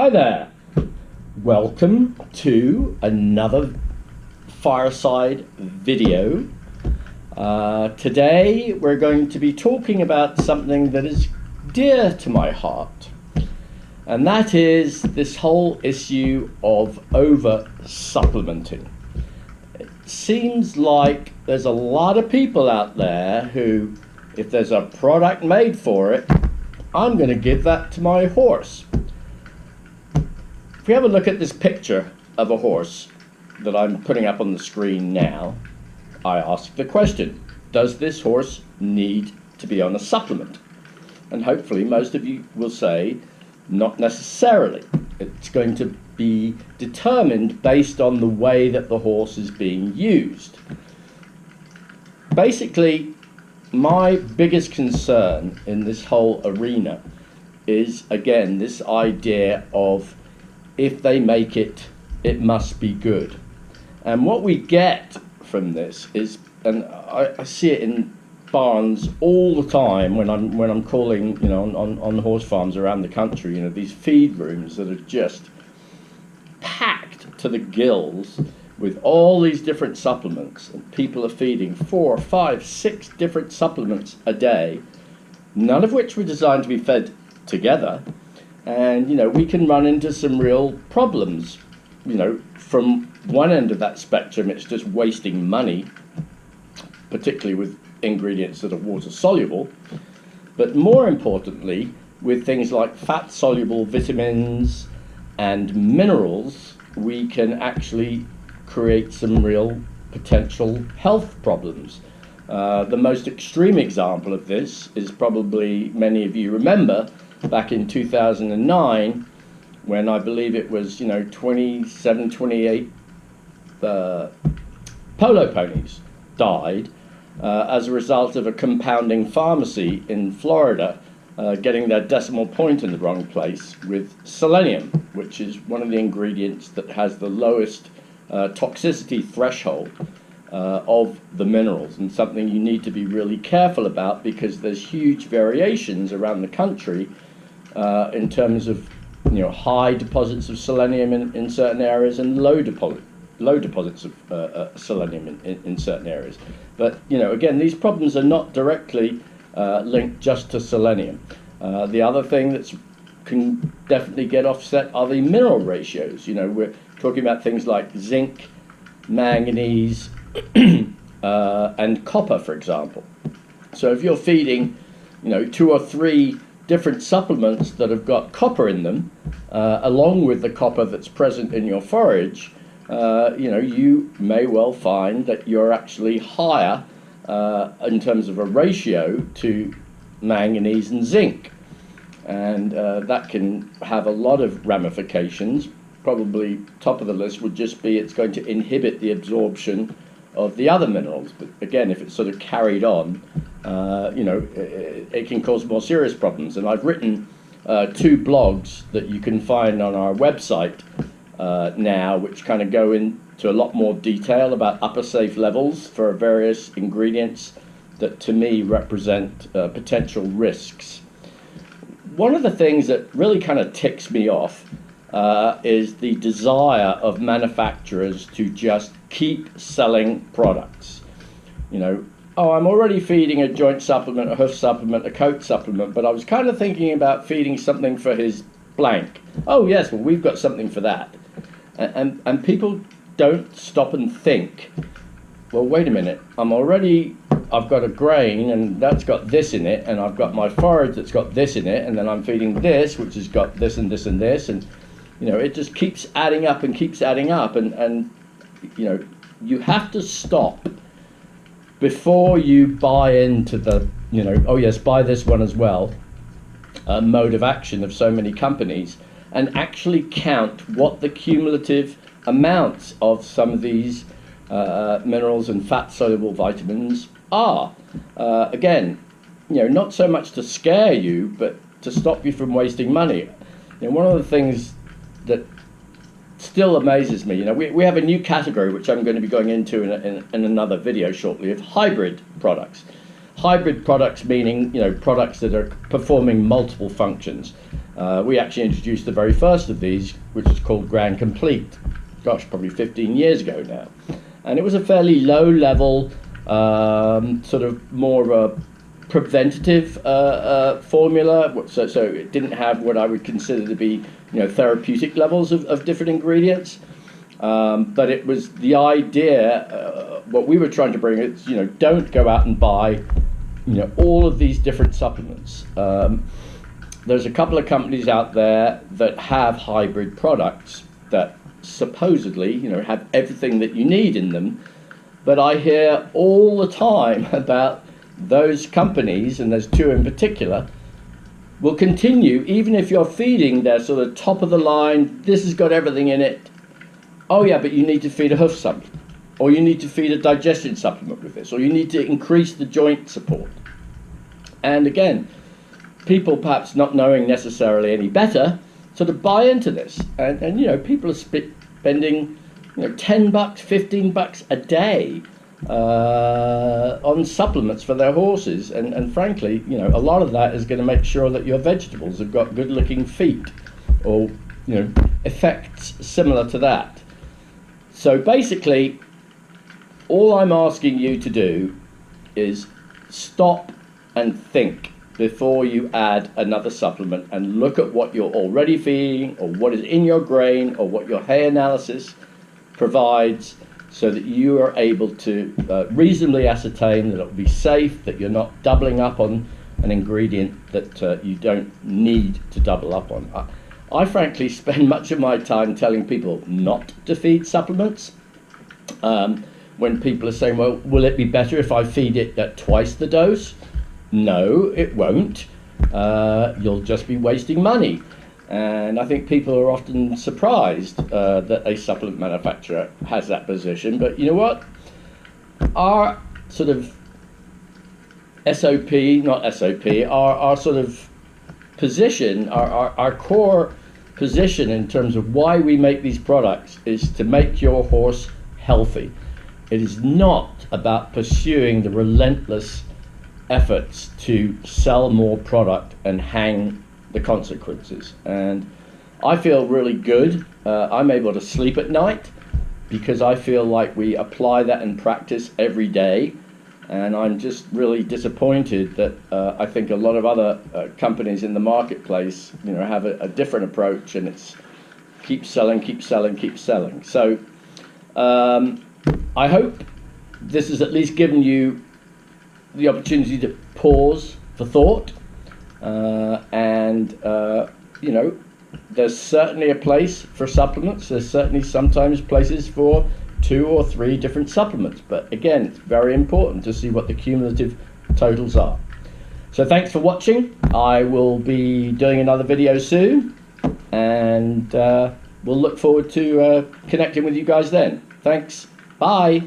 Hi there, welcome to another Fireside video. Today we're going to be talking about something that is dear to my heart, and that is this whole issue of over-supplementing. It seems like there's a lot of people out there who, if there's a product made for it, I'm going to give that to my horse. If we have a look at this picture of a horse that I'm putting up on the screen now, I ask the question, does this horse need to be on a supplement? And hopefully most of you will say, not necessarily. It's going to be determined based on the way that the horse is being used. Basically, my biggest concern in this whole arena is, again, this idea of if they make it, it must be good. And what we get from this is, and I see it in barns all the time when I'm calling, on horse farms around the country, these feed rooms that are just packed to the gills with all these different supplements, and people are feeding 4, 5, 6 different supplements a day, none of which were designed to be fed together. And we can run into some real problems. From one end of that spectrum, it's just wasting money, particularly with ingredients that are water soluble, but more importantly with things like fat soluble vitamins and minerals, we can actually create some real potential health problems. The most extreme example of this is probably, many of you remember, back in 2009, when I believe it was 27, 28 polo ponies died as a result of a compounding pharmacy in Florida getting their decimal point in the wrong place with selenium, which is one of the ingredients that has the lowest toxicity threshold of the minerals, and something you need to be really careful about because there's huge variations around the country in terms of high deposits of selenium in certain areas and low deposits of selenium in certain areas. But again, these problems are not directly linked just to selenium. The other thing that can definitely get offset are the mineral ratios. We're talking about things like zinc, manganese, and copper, for example. So if you're feeding 2 or 3 different supplements that have got copper in them, along with the copper that's present in your forage, you may well find that you're actually higher in terms of a ratio to manganese and zinc. And that can have a lot of ramifications. Probably top of the list would just be it's going to inhibit the absorption of the other minerals. But again, if it's sort of carried on, it can cause more serious problems. And I've written 2 blogs that you can find on our website now, which kind of go into a lot more detail about upper safe levels for various ingredients that to me represent potential risks. One of the things that really kind of ticks me off is the desire of manufacturers to just keep selling products. Oh, I'm already feeding a joint supplement, a hoof supplement, a coat supplement, but I was kind of thinking about feeding something for his blank. Oh yes, well we've got something for that. And people don't stop and think, well wait a minute, I've got a grain and that's got this in it, and I've got my forage that's got this in it, and then I'm feeding this which has got this and this and this, and it just keeps adding up and keeps adding up, and you have to stop before you buy into the oh yes, buy this one as well mode of action of so many companies, and actually count what the cumulative amounts of some of these minerals and fat soluble vitamins are. Again, not so much to scare you, but to stop you from wasting money. One of the things that still amazes me, we have a new category which I'm going to be going into in another video shortly, of hybrid products. hybrid products meaning, products that are performing multiple functions. We actually introduced the very first of these, which is called Grand Complete. Gosh, probably 15 years ago now. And it was a fairly low level, sort of more of a preventative formula. So it didn't have what I would consider to be, therapeutic levels of different ingredients. But it was the idea, what we were trying to bring is, don't go out and buy, all of these different supplements. There's a couple of companies out there that have hybrid products that supposedly, have everything that you need in them. But I hear all the time about those companies, and there's two in particular, will continue, even if you're feeding their sort of top of the line, this has got everything in it. Oh yeah, but you need to feed a hoof supplement, or you need to feed a digestion supplement with this, or you need to increase the joint support. And again, people perhaps not knowing necessarily any better, sort of buy into this. And people are spending, $10, $15 a day on supplements for their horses. And frankly, a lot of that is going to make sure that your vegetables have got good looking feet, or, effects similar to that. So basically, all I'm asking you to do is stop and think before you add another supplement, and look at what you're already feeding, or what is in your grain, or what your hay analysis provides, so that you are able to reasonably ascertain that it will be safe, that you're not doubling up on an ingredient that you don't need to double up on. I frankly spend much of my time telling people not to feed supplements. When people are saying, well, will it be better if I feed it at twice the dose? No, it won't. You'll just be wasting money. And I think people are often surprised that a supplement manufacturer has that position. But you know what? Our sort of our sort of position, our core position in terms of why we make these products is to make your horse healthy. It is not about pursuing the relentless efforts to sell more product and hang the consequences. And I feel really good. I'm able to sleep at night because I feel like we apply that in practice every day. And I'm just really disappointed that I think a lot of other companies in the marketplace, have a different approach, and it's keep selling, keep selling, keep selling. So I hope this has at least given you the opportunity to pause for thought, and there's certainly a place for supplements. There's certainly sometimes places for 2 or 3 different supplements, but again, it's very important to see what the cumulative totals are. So thanks for watching. I will be doing another video soon, and we'll look forward to connecting with you guys then. Thanks. Bye.